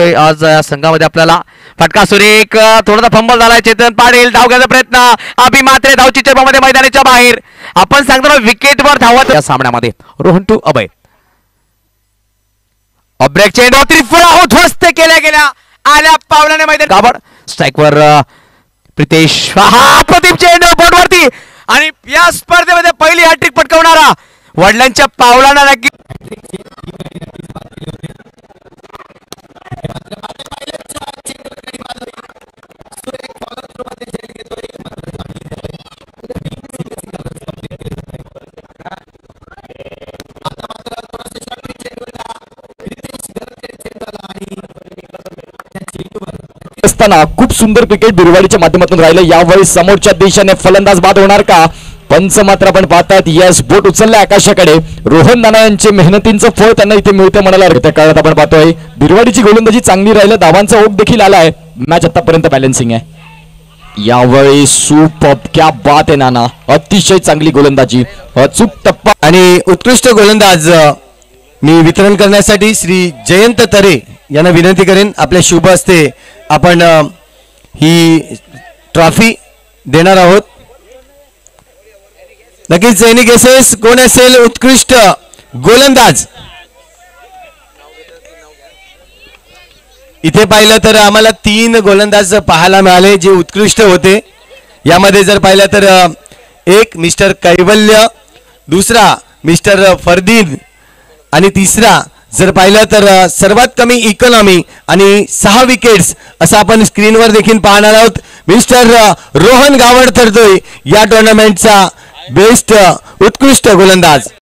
आज या संघामध्ये आपल्याला फटका सुरेख थोडासा फंबल झालाय. चेतन पाटील धाव घ्यायचा प्रयत्न, अभि मात्रे धावची चेपामध्ये मैदानाच्या बाहेर. आपण सांगतो विकेटवर धावत या सामन्यामध्ये रोहन टू अभय. ब्रेक चेंडू त्रिफळा उद्ध्वस्त केल्या गेल्या आल्या पावलाने मैदान काबड स्ट्राईकवर प्रितेश प्रदीप चेंडू बोटवरती आणि या स्पर्धेमध्ये पहिली हॅट्रिक पटकावणारा वडिलांच्या पावलांना नक्की असताना खूप सुंदर क्रिकेट बिरवाडीच्या माध्यमातून राहिलं. यावेळी समोरच्या दिशेने फलंदाज बाद होणार का? पंच मात्र आपण पाहतात यस बोट उचलल्या आकाशाकडे. रोहन नाना यांचे मेहनतींचं फळ त्यांना इथे मिळते म्हणाला. त्या काळात आपण पाहतोय बिरवाडीची गोलंदाजी चांगली राहिलं, धावांचा ओघ देखील आलाय. मॅच आतापर्यंत बॅलन्सिंग आहे. यावेळी सुपर क्या बात आहे नाना, अतिशय चांगली गोलंदाजी, अचूक टप्पा आणि उत्कृष्ट गोलंदाज मी वितरण करण्यासाठी श्री जयंत तरे यांना विनंती करेन. आपल्या शुभ हस्ते आपण ही ट्रॉफी देणार आहोत. नक्कीच एनी गेसेस कोण असेल उत्कृष्ट गोलंदाज? इथे पाहिलं तर आम्हाला 3 गोलंदाज पाहायला मिळाले जे उत्कृष्ट होते. यामध्ये जर पाहिलं तर एक मिस्टर कैवल्य, दुसरा मिस्टर फरदीन आणि तिसरा जर पाहिलं तर सर्वात कमी इकॉनॉमी आणि 6 विकेट्स असं आपण स्क्रीनवर देखील पाहणार आहोत. मिस्टर रोहन गावड ठरतोय या टुर्नामेंटचा बेस्ट उत्कृष्ट गोलंदाज.